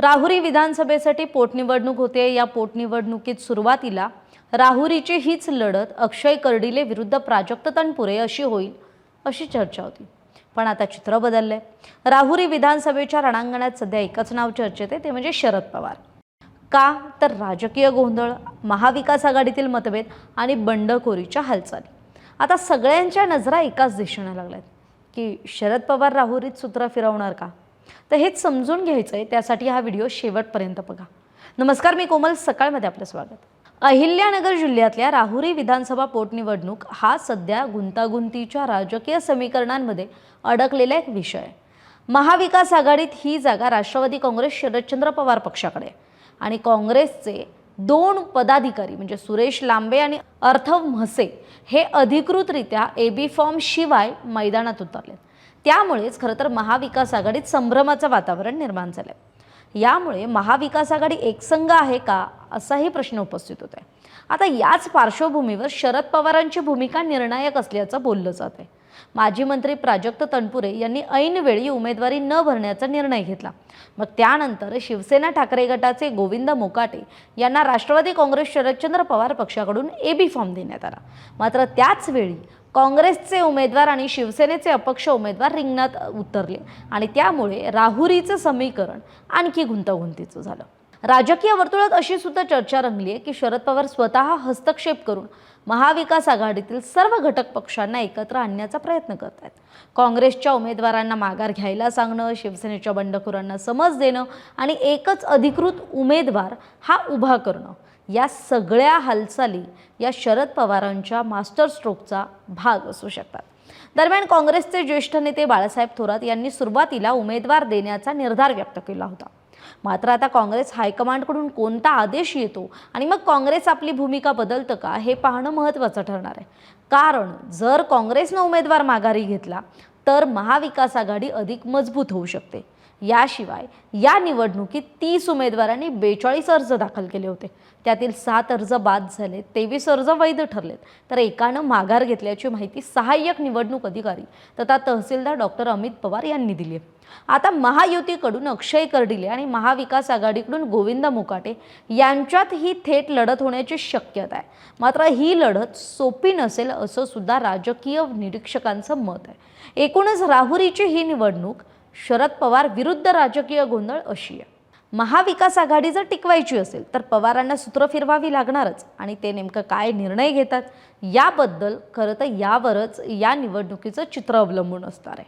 राहुरी विधानसभेसाठी पोटनिवडणूक होते। या पोटनिवडणुकीत सुरुवातीला राहुरीची हीच लढत अक्षय कर्डिले विरुद्ध प्राजक्त तनपुरे अशी होईल अशी चर्चा होती। पण आता चित्र बदलले। राहुरी विधानसभेच्या रणांगणात सध्या एकच नाव चर्चेत आहे, ते म्हणजे शरद पवार। का तर राजकीय गोंधळ, महाविकास आघाडीतील मतभेद आणि बंडखोरीच्या हालचाली आता सगळ्यांच्या नजरा एकाच दिशेने लागल्यात की शरद पवार राहुरीत सूत्र फिरवणार का? तर हेच समजून घ्यायचंय, त्यासाठी हा व्हिडिओ शेवटपर्यंत बघा। नमस्कार, मी कोमल, सकाळमध्ये आपलं स्वागत। अहिल्यानगर जिल्ह्यातल्या राहुरी विधानसभा पोटनिवडणूक हा सध्या गुंतागुंतीच्या राजकीय समीकरणांमध्ये अडकलेला एक विषय आहे। महाविकास आघाडीत ही जागा राष्ट्रवादी काँग्रेस शरदचंद्र पवार पक्षाकडे आणि काँग्रेसचे दोन पदाधिकारी म्हणजे सुरेश लांबे आणि अर्थव म्हसे हे अधिकृतरित्या एबी फॉर्म शिवाय मैदानात उतरलेत। त्यामुळेच खरं तर महाविकास आघाडीत संभ्रमाचं वातावरण निर्माण झालंय। यामुळे महाविकास आघाडी एकसंघ आहे का असाही प्रश्न उपस्थित होतोय। आता याच पार्श्वभूमीवर शरद पवारांची भूमिका निर्णायक असल्याचं बोललं जात आहे। माजी मंत्री प्राजक्त तनपुरे यांनी ऐनवेळी उमेदवारी न भरण्याचा निर्णय घेतला। मग त्यानंतर शिवसेना ठाकरे गटाचे गोविंद मोकाटे यांना राष्ट्रवादी काँग्रेस शरदचंद्र पवार पक्षाकडून एबी फॉर्म देण्यात आला। मात्र त्याच वेळी काँग्रेसचे उमेदवार आणि शिवसेनेचे अपक्ष उमेदवार रिंगणात उतरले आणि त्यामुळे राहुरीचं समीकरण आणखी गुंतागुंतीचं झालं। राजकीय वर्तुळात अशी सुद्धा चर्चा रंगली आहे की शरद पवार स्वतः हस्तक्षेप करून महाविकास आघाडीतील सर्व घटक पक्षांना एकत्र आणण्याचा प्रयत्न करत आहेत। काँग्रेसच्या उमेदवारांना माघार घ्यायला सांगणं, शिवसेनेच्या बंडखोरांना समज देणं आणि एकच अधिकृत उमेदवार हा उभा करणं, या सगळ्या हालचाली या शरद पवारांच्या मास्टर स्ट्रोकचा भाग असू शकतात। दरम्यान काँग्रेसचे ज्येष्ठ नेते बाळासाहेब थोरात यांनी सुरुवातीला उमेदवार देण्याचा निर्धार व्यक्त केला होता। मात्र आता काँग्रेस हायकमांडकडून कोणता आदेश येतो आणि मग काँग्रेस आपली भूमिका बदलतं का हे पाहणं महत्त्वाचं ठरणार आहे। कारण जर काँग्रेसनं उमेदवार माघारी घेतला तर महाविकास आघाडी अधिक मजबूत होऊ शकते। याशिवाय या निवडणुकीत 30 उमेदवारांनी 42 अर्ज दाखल केले होते। त्यातील 7 अर्ज बाद झाले, 23 अर्ज वैध ठरलेत, तर एकानं माघार घेतल्याची माहिती सहाय्यक निवडणूक अधिकारी तथा तहसीलदार डॉक्टर अमित पवार यांनी दिली। आता महायुतीकडून अक्षय कर्डिले आणि महाविकास आघाडीकडून गोविंद मोकाटे यांच्यात ही थेट लढत होण्याची शक्यता आहे। मात्र ही लढत सोपी नसेल असं सुद्धा राजकीय निरीक्षकांचं मत आहे। एकूणच राहुरीची ही निवडणूक शरद पवार विरुद्ध राजकीय गोंधळ अशी आहे। महाविकास आघाडी जर टिकवायची असेल तर पवारांना सूत्र फिरवावी लागणारच आणि ते नेमकं काय निर्णय घेतात याबद्दल खरं तर यावरच या निवडणुकीचं चित्र अवलंबून असणार आहे।